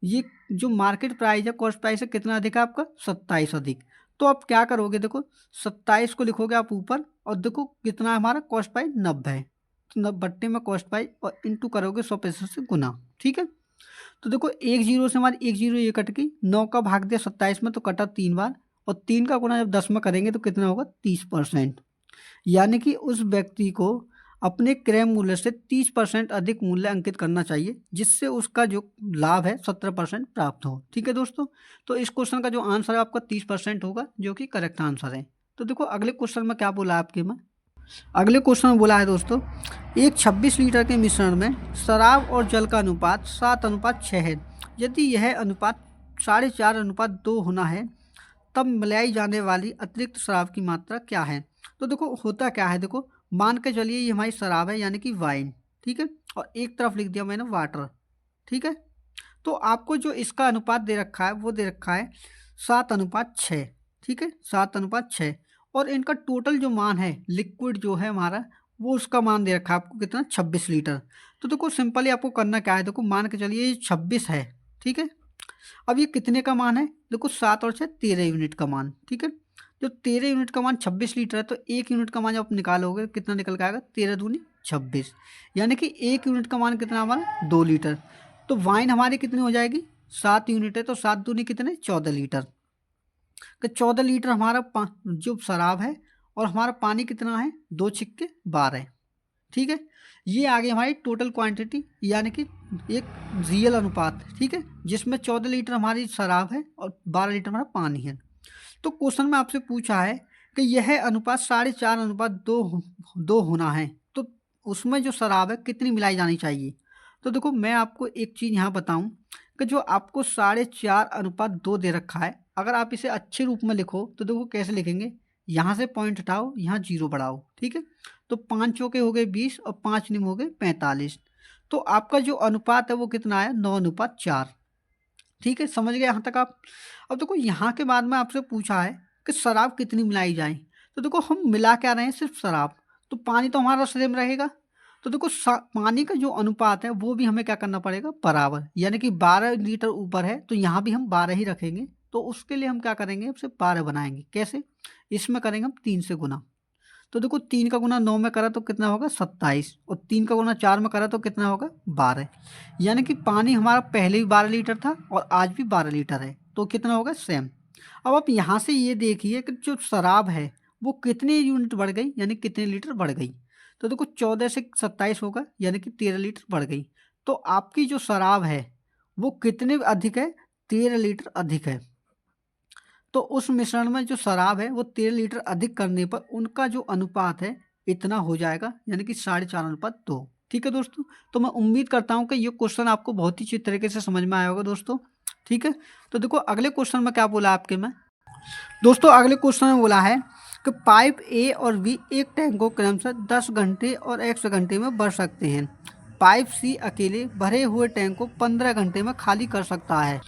A: ये जो मार्केट प्राइस है कॉस्ट प्राइस से कितना अधिक है आपका 27 अधिक। तो आप क्या करोगे, देखो 27 को लिखोगे आप ऊपर, और देखो कितना है हमारा कॉस्ट प्राइस 90 है, तो बट्टे में कॉस्ट प्राइस और इंटू करोगे 100% से गुना। ठीक है, तो देखो एक जीरो से हमारी एक जीरो ये कट गई, 9 का भाग दिया 27 में तो कटा 3 बार, और 3 का गुना जब 10 में करेंगे तो कितना होगा 30%, यानी कि उस व्यक्ति को अपने क्रय मूल्य से 30% अधिक मूल्य अंकित करना चाहिए, जिससे उसका जो लाभ है 17% प्राप्त हो। ठीक है दोस्तों, तो इस क्वेश्चन का जो आंसर है आपका 30% होगा, जो कि करेक्ट आंसर है। तो देखो अगले क्वेश्चन में क्या बोला आपके में, अगले क्वेश्चन में बोला है दोस्तों, एक 26 लीटर के मिश्रण में शराब और जल का अनुपात 7:6 है, यदि यह अनुपात 4.5:2 होना है, तब मिलाई जाने वाली अतिरिक्त शराब की मात्रा क्या है। तो देखो होता क्या है, देखो मान के चलिए ये हमारी शराब है यानी कि वाइन। ठीक है, और एक तरफ लिख दिया मैंने वाटर। ठीक है, तो आपको जो इसका अनुपात दे रखा है वो दे रखा है 7:6। ठीक है, 7:6, और इनका टोटल जो मान है लिक्विड जो है हमारा, वो उसका मान दे रखा है आपको कितना 26 लीटर। तो देखो सिंपली आपको करना क्या है, देखो मान के चलिए ये 26 है। ठीक है, अब ये कितने का मान है, देखो 7 और 6 13 यूनिट का मान। ठीक है, जो 13 यूनिट का मान 26 लीटर है, तो 1 यूनिट का मान जब आप निकालोगे कितना निकल के आएगा 13 दूनी 26, यानी कि 1 यूनिट का मान कितना हमारा 2 लीटर। तो वाइन हमारी कितनी हो जाएगी 7 यूनिट है, तो 7 दूनी कितने 14 लीटर, कि 14 लीटर हमारा जो शराब है, और हमारा पानी कितना है 2 छिक्के 12। ठीक है, ये आ गई हमारी टोटल क्वांटिटी, यानी कि एक रियल अनुपात। ठीक है, जिसमें 14 लीटर हमारी शराब है और 12 लीटर हमारा पानी है। तो क्वेश्चन में आपसे पूछा है कि यह अनुपात 4.5:2 होना है, तो उसमें जो शराब है कितनी मिलाई जानी चाहिए। तो देखो मैं आपको एक चीज़ यहाँ बताऊँ कि जो आपको 4.5:2 दे रखा है, अगर आप इसे अच्छे रूप में लिखो तो देखो कैसे लिखेंगे, यहाँ से पॉइंट हटाओ, यहाँ जीरो बढ़ाओ। ठीक है, तो 5 चौके हो गए 20 और 5 निम हो गए 45, तो आपका जो अनुपात है वो कितना है 9:4। ठीक है, समझ गए यहाँ तक आप। अब देखो यहाँ के बाद में आपसे पूछा है कि शराब कितनी मिलाई जाए, तो देखो हम मिला क्या रहे हैं सिर्फ शराब, तो पानी तो हमारा सेम रहेगा। तो देखो पानी का जो अनुपात है वो भी हमें क्या करना पड़ेगा बराबर, यानी कि 12 लीटर ऊपर है तो यहाँ भी हम 12 ही रखेंगे। तो उसके लिए हम क्या करेंगे, अब से 12 बनाएंगे, कैसे, इसमें करेंगे हम 3 से गुना। तो देखो 3 का गुना 9 में करा तो कितना होगा 27, और 3 का गुना 4 में करा तो कितना होगा 12, यानी कि पानी हमारा पहले भी 12 लीटर था और आज भी 12 लीटर है, तो कितना होगा सेम। अब आप यहाँ से ये देखिए कि जो शराब है वो कितने यूनिट बढ़ गई, यानी कितने लीटर बढ़ गई। तो देखो 14 से 27 होगा, यानी कि 13 लीटर बढ़ गई। तो आपकी जो शराब है वो कितने अधिक है, 13 लीटर अधिक है। तो उस मिश्रण में जो शराब है वो 13 लीटर अधिक करने पर उनका जो अनुपात है इतना हो जाएगा, यानी कि 4.5:2। ठीक है दोस्तों, तो मैं उम्मीद करता हूँ कि ये क्वेश्चन आपको बहुत ही अच्छी तरीके से समझ में आया होगा दोस्तों। ठीक है, तो देखो अगले क्वेश्चन में क्या बोला आपके में दोस्तों, अगले क्वेश्चन में बोला है कि पाइप ए और बी एक टैंक को क्रमशः 10 घंटे और 100 घंटे में भर सकते हैं। पाइप सी अकेले भरे हुए टैंक को 15 घंटे में खाली कर सकता है।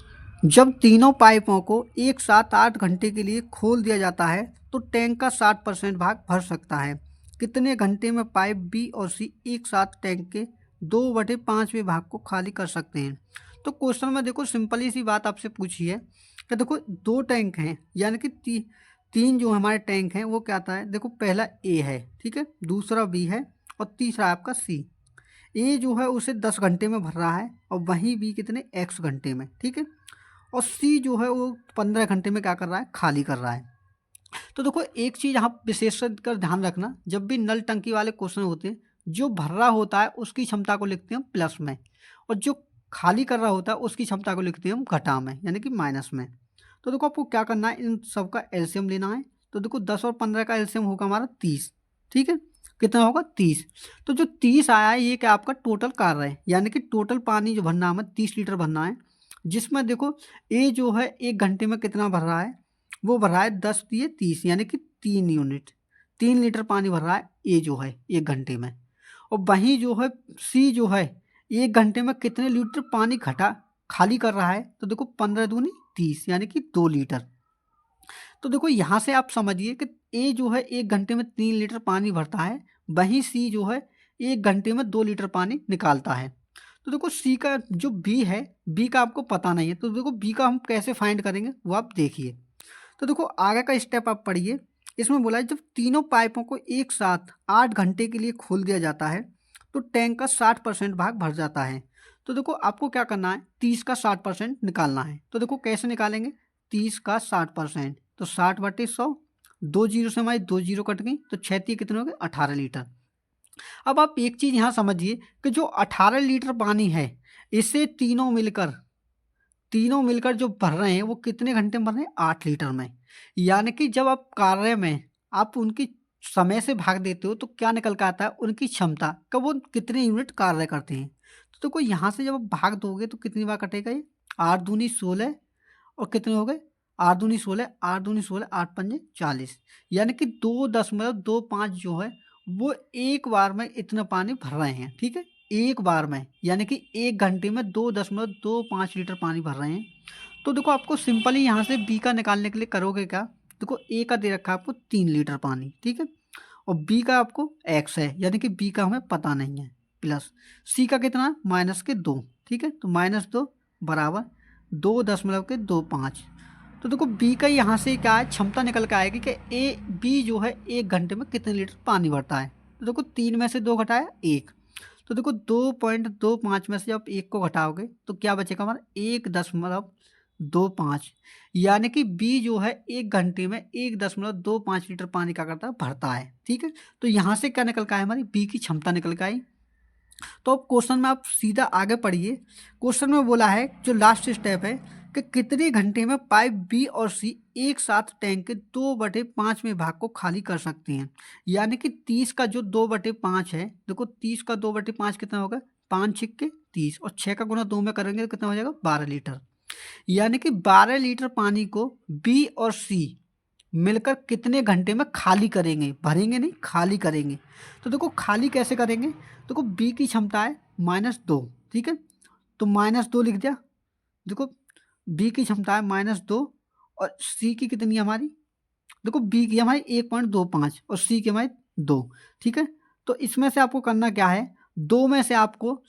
A: जब तीनों पाइपों को एक साथ 8 घंटे के लिए खोल दिया जाता है तो टैंक का 60% भाग भर सकता है। कितने घंटे में पाइप बी और सी एक साथ टैंक के 2/5वें भाग को खाली कर सकते हैं। तो क्वेश्चन में देखो सिंपली सी बात आपसे पूछी है कि देखो दो टैंक हैं, यानी कि तीन जो हमारे टैंक हैं वो क्या आता है, देखो पहला ए है, ठीक है, दूसरा बी है और तीसरा आपका सी। ए जो है उसे 10 घंटे में भर रहा है और वहीं बी कितने x घंटे में, ठीक है, और सी जो है वो 15 घंटे में क्या कर रहा है, खाली कर रहा है। तो देखो एक चीज़ यहाँ विशेष कर ध्यान रखना, जब भी नल टंकी वाले क्वेश्चन होते हैं, जो भर रहा होता है उसकी क्षमता को लिखते हैं हम प्लस में, और जो खाली कर रहा होता है उसकी क्षमता को लिखते हैं हम घटा में, यानी कि माइनस में। तो देखो आपको क्या करना है, इन सब का एलसीएम लेना है। तो देखो 10 और 15 का एलसीएम होगा हमारा 30, ठीक है, कितना होगा 30। तो जो 30 आया है ये क्या आपका टोटल कार्य है, यानी कि टोटल पानी जो भरना है हमें 30 लीटर भरना है, जिसमें देखो ए जो है 1 घंटे में कितना भर रहा है, वो भर रहा है 10 दिए 30, यानी कि 3 यूनिट, 3 लीटर पानी भर रहा है ए जो है 1 घंटे में। और वहीं जो है सी जो है 1 घंटे में कितने लीटर पानी घटा खाली कर रहा है, तो देखो 15 दूनी 30, यानी कि 2 लीटर। तो देखो यहाँ से आप समझिए कि ए जो है 1 घंटे में 3 लीटर पानी भरता है, वहीं सी जो है 1 घंटे में 2 लीटर पानी निकालता है। तो देखो सी का जो बी है, बी का आपको पता नहीं है, तो देखो बी का हम कैसे फाइंड करेंगे वो आप देखिए। तो देखो आगे का स्टेप आप पढ़िए, इसमें बोला है जब तीनों पाइपों को एक साथ 8 घंटे के लिए खोल दिया जाता है तो टैंक का 60% भाग भर जाता है। तो देखो आपको क्या करना है, 30 का 60% निकालना है। तो देखो कैसे निकालेंगे, 30 का 60%, तो 60/100, 2 जीरो से हमारी 2 जीरो कट गई, तो 6 कितने हो गए 18 लीटर। अब आप एक चीज़ यहाँ समझिए कि जो 18 लीटर पानी है इसे तीनों मिलकर जो भर रहे हैं वो कितने घंटे में भर रहे हैं, 8 लीटर में। यानी कि जब आप कार्य में आप उनकी समय से भाग देते हो तो क्या निकल कर आता है, उनकी क्षमता का वो कितने यूनिट कार्य करते हैं। तो देखो यहाँ से जब आप भाग दोगे तो कितनी बार कटेगा ये, 8 दूनी 16 और कितने हो गए 8 दूनी 16, 8 दूनी 16, 8 पंजे 40, यानी कि 2.25 जो है वो एक बार में इतना पानी भर रहे हैं, ठीक है, एक बार में, यानी कि 1 घंटे में 2.25 लीटर पानी भर रहे हैं। तो देखो आपको सिंपली यहाँ से बी का निकालने के लिए करोगे क्या, देखो ए का दे रखा है आपको 3 लीटर पानी, ठीक है, और बी का आपको एक्स है, यानी कि बी का हमें पता नहीं है, प्लस सी का कितना है -2, ठीक है, तो -2 बराबर 2.25। तो देखो बी का यहाँ से क्या है, क्षमता निकल के आएगी कि ए बी जो है 1 घंटे में कितने लीटर पानी भरता है। तो देखो 3 में से 2 घटाया 1, तो देखो 2.25 में से जब 1 को घटाओगे तो क्या बचेगा हमारा 1.25, यानी कि बी जो है 1 घंटे में 1.25 लीटर पानी क्या करता है, भरता है, ठीक है। तो यहाँ से क्या निकल के आया, हमारी बी की क्षमता निकल के आई। तो अब क्वेश्चन में आप सीधा आगे पढ़िए, क्वेश्चन में बोला है जो लास्ट स्टेप है कि कितने घंटे में पाइप बी और सी एक साथ टैंक के 2/5वें भाग को खाली कर सकते हैं। यानी कि 30 का जो 2/5 है, देखो 30 का 2/5 कितना होगा, 5 छिक्के 30, और 6 का गुना 2 में करेंगे तो कितना हो जाएगा 12 लीटर। यानी कि 12 लीटर पानी को बी और सी मिलकर कितने घंटे में खाली करेंगे, भरेंगे नहीं खाली करेंगे। तो देखो खाली कैसे करेंगे, देखो बी की क्षमता है -2, ठीक है, तो -2 लिख दिया। देखो बी की क्षमता है -2 और सी की कितनी है हमारी, देखो बी की हमारी 1.25 और सी की हमारी 2, ठीक है। तो इसमें से आपको करना क्या है, दो में से आपको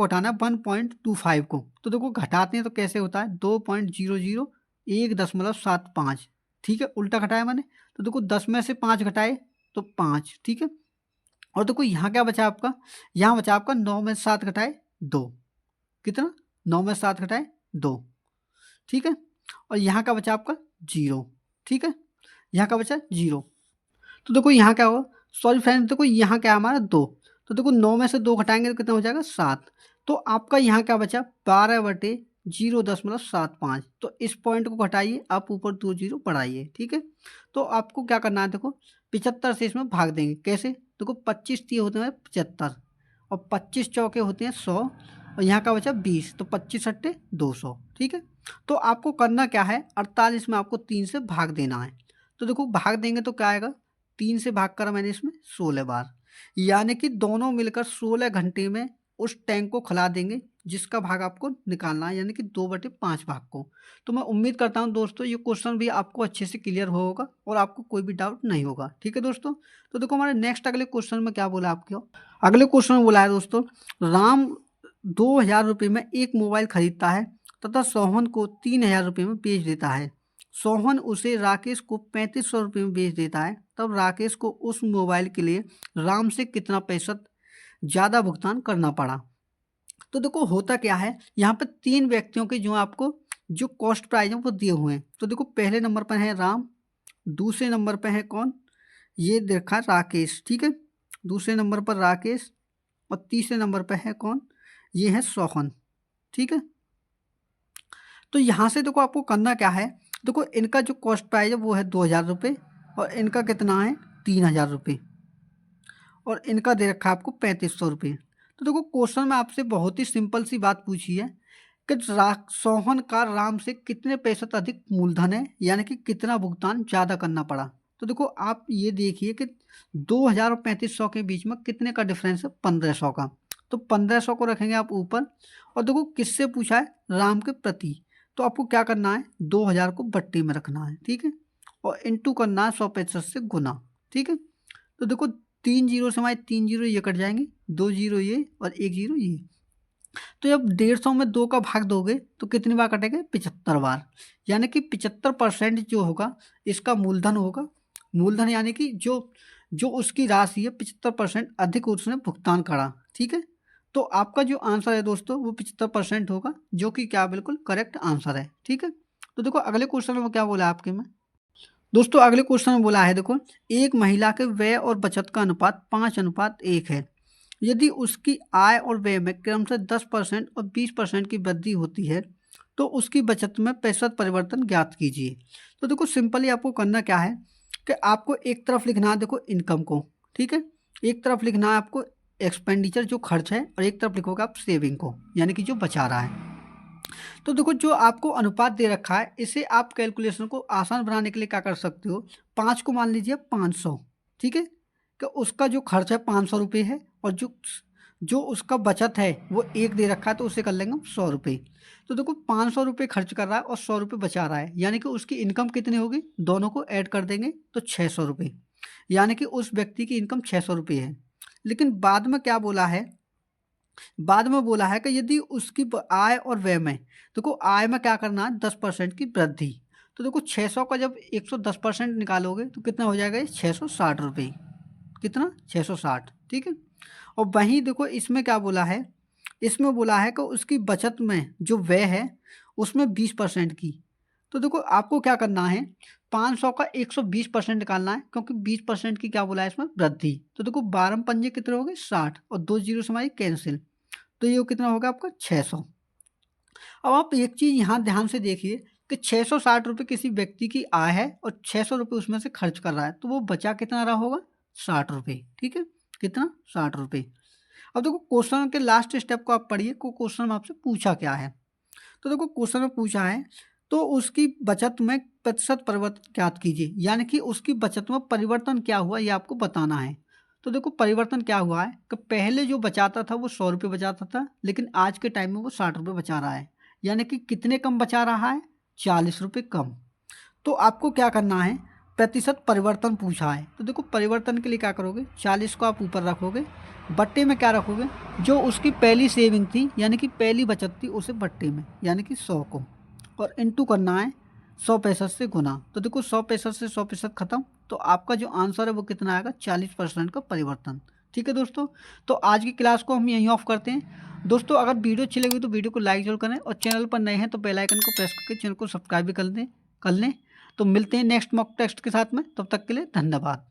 A: घटाना है 1.25 को। तो देखो घटाते हैं तो कैसे होता है, 2.001.75, ठीक है, उल्टा घटाया मैंने। तो देखो 10 में से 5 घटाए तो 5, ठीक है। और देखो यहाँ क्या बचा आपका, यहाँ बचा आपका 9 में से 7 घटाए 2, कितना 9 में से 7 घटाए 2, ठीक है। और यहाँ का बचा आपका 0, ठीक है, यहाँ का बचा 0। तो देखो यहाँ क्या होगा, सॉरी फ्रेंड्स, देखो यहाँ क्या है हमारा 2, तो देखो 9 में से 2 घटाएंगे तो कितना हो जाएगा 7। तो आपका यहाँ क्या बचा 12/0.75। तो इस पॉइंट को घटाइए, आप ऊपर 2 जीरो बढ़ाइए, ठीक है। तो आपको क्या करना है, देखो 75 से इसमें भाग देंगे, कैसे, देखो 25 3 होते हैं 75, और 25 चौके होते हैं 100 और यहाँ का बचा 20, तो 25 अट्टे 200। ठीक है, तो आपको करना क्या है, 48 में आपको 3 से भाग देना है। तो देखो भाग देंगे तो क्या आएगा, 3 से भाग करा मैंने इसमें 16 बार, यानी कि दोनों मिलकर 16 घंटे में उस टैंक को खिला देंगे जिसका भाग आपको निकालना है, यानी कि 2/5 भाग को। तो मैं उम्मीद करता हूं दोस्तों ये क्वेश्चन भी आपको अच्छे से क्लियर होगा और आपको कोई भी डाउट नहीं होगा। ठीक है दोस्तों, तो देखो हमारे नेक्स्ट अगले क्वेश्चन में क्या बोला आपको, अगले क्वेश्चन में बोला है दोस्तों, राम 2000 रुपये में एक मोबाइल खरीदता है तथा सोहन को 3000 रुपये में बेच देता है। सोहन उसे राकेश को 3500 रुपये में बेच देता है, तब राकेश को उस मोबाइल के लिए राम से कितना प्रतिशत ज़्यादा भुगतान करना पड़ा। तो देखो होता क्या है, यहाँ पे 3 व्यक्तियों के जो आपको जो कॉस्ट प्राइस है वो दिए हुए हैं। तो देखो पहले नंबर पर है राम, दूसरे नंबर पर है कौन, ये देखा राकेश। ठीक है, दूसरे नंबर पर राकेश और तीसरे नंबर पर है कौन, ये है सोहन। ठीक है, तो यहाँ से देखो आपको करना क्या है, देखो इनका जो कॉस्ट प्राइस है वो है 2000 रुपये और इनका कितना है 3000 रुपये और इनका दे रखा है आपको 3500 रुपये। तो देखो क्वेश्चन में आपसे बहुत ही सिंपल सी बात पूछी है कि सोहन का राम से कितने प्रतिशत अधिक मूलधन है, यानी कि कितना भुगतान ज़्यादा करना पड़ा। तो देखो आप ये देखिए कि 2000 और 3500 के बीच में कितने का डिफरेंस है, 1500 का। तो 1500 को रखेंगे आप ऊपर और देखो किससे पूछा है, राम के प्रति। तो आपको क्या करना है, 2000 को बट्टी में रखना है। ठीक है, और इंटू करना है 100% से गुना। ठीक है, तो देखो 3 जीरो से हमारे 3 जीरो ये कट जाएंगे, 2 जीरो ये और 1 जीरो ये। तो जब 150 में 2 का भाग दोगे तो कितनी बार कटेंगे, 75 बार, यानी कि 75% जो होगा इसका मूलधन होगा। मूलधन यानी कि जो जो उसकी राशि है 75% अधिक उसने भुगतान करा। ठीक है, तो आपका जो आंसर है दोस्तों वो 75% होगा, जो कि क्या बिल्कुल करेक्ट आंसर है। ठीक है, तो देखो अगले क्वेश्चन में क्या बोला आपके में दोस्तों, अगले क्वेश्चन में बोला है देखो, एक महिला के व्यय और बचत का अनुपात 5:1 है। यदि उसकी आय और व्यय में क्रमशः 10% और 20% की वृद्धि होती है तो उसकी बचत में प्रतिशत परिवर्तन ज्ञात कीजिए। तो देखो सिंपली आपको करना क्या है कि आपको एक तरफ लिखना है देखो इनकम को। ठीक है, एक तरफ लिखना है आपको एक्सपेंडिचर जो खर्च है और एक तरफ लिखोगे आप सेविंग को, यानी कि जो बचा रहा है। तो देखो जो आपको अनुपात दे रखा है इसे आप कैलकुलेशन को आसान बनाने के लिए क्या कर सकते हो, 5 को मान लीजिए 500। ठीक है, कि उसका जो खर्च है 500 रुपये है और जो जो उसका बचत है वो 1 दे रखा है, तो उसे कर लेंगे हम 100 रुपये। तो देखो 500 रुपये खर्च कर रहा है और 100 रुपये बचा रहा है, यानी कि उसकी इनकम कितनी होगी, दोनों को ऐड कर देंगे तो 600 रुपये, यानी कि उस व्यक्ति की इनकम 600 रुपये है। लेकिन बाद में क्या बोला है, बाद में बोला है कि यदि उसकी आय और व्यय में, देखो आय में क्या करना है 10% की वृद्धि। तो देखो 600 का जब 110% निकालोगे तो कितना हो जाएगा, 660 रुपये। कितना, 660। ठीक है, और वहीं देखो इसमें क्या बोला है, इसमें बोला है कि उसकी बचत में जो व्यय है उसमें 20% की। तो देखो आपको क्या करना है, 500 का 120% निकालना है, क्योंकि 20% की क्या बोला है इसमें वृद्धि। तो देखो 12 पंजे कितने हो गए 60 और 2 जीरो से हमारी कैंसिल, तो ये कितना होगा आपका 600। अब आप एक चीज़ यहाँ ध्यान से देखिए कि 660 रुपये किसी व्यक्ति की आय है और 600 रुपये उसमें से खर्च कर रहा है, तो वो बचा कितना रहा होगा, 60 रुपये। ठीक है, कितना, 60 रुपये। अब देखो क्वेश्चन के लास्ट स्टेप को आप पढ़िए, को क्वेश्चन में आपसे पूछा क्या है। तो देखो क्वेश्चन में पूछा है तो उसकी बचत में प्रतिशत परिवर्तन ज्ञात कीजिए, यानी कि उसकी बचत में परिवर्तन क्या हुआ ये आपको बताना है। तो देखो परिवर्तन क्या हुआ है कि पहले जो बचाता था वो 100 रुपये बचाता था, लेकिन आज के टाइम में वो 60 रुपये बचा रहा है, यानी कि कितने कम बचा रहा है, 40 रुपये कम। तो आपको क्या करना है, प्रतिशत परिवर्तन पूछा है, तो देखो परिवर्तन के लिए क्या करोगे, 40 को आप ऊपर रखोगे, बट्टे में क्या रखोगे, जो उसकी पहली सेविंग थी यानी कि पहली बचत थी उसे बट्टे में यानी कि 100 को, और इंटू करना है 100% से गुना। तो देखो 100% से 100% खत्म, तो आपका जो आंसर है वो कितना आएगा, 40% का परिवर्तन। ठीक है दोस्तों, तो आज की क्लास को हम यहीं ऑफ करते हैं। दोस्तों अगर वीडियो अच्छी लगी तो वीडियो को लाइक जरूर करें और चैनल पर नए हैं तो बेल आइकन को प्रेस करके चैनल को सब्सक्राइब भी कर लें। तो मिलते हैं नेक्स्ट मॉक टेस्ट के साथ में, तब तक के लिए धन्यवाद।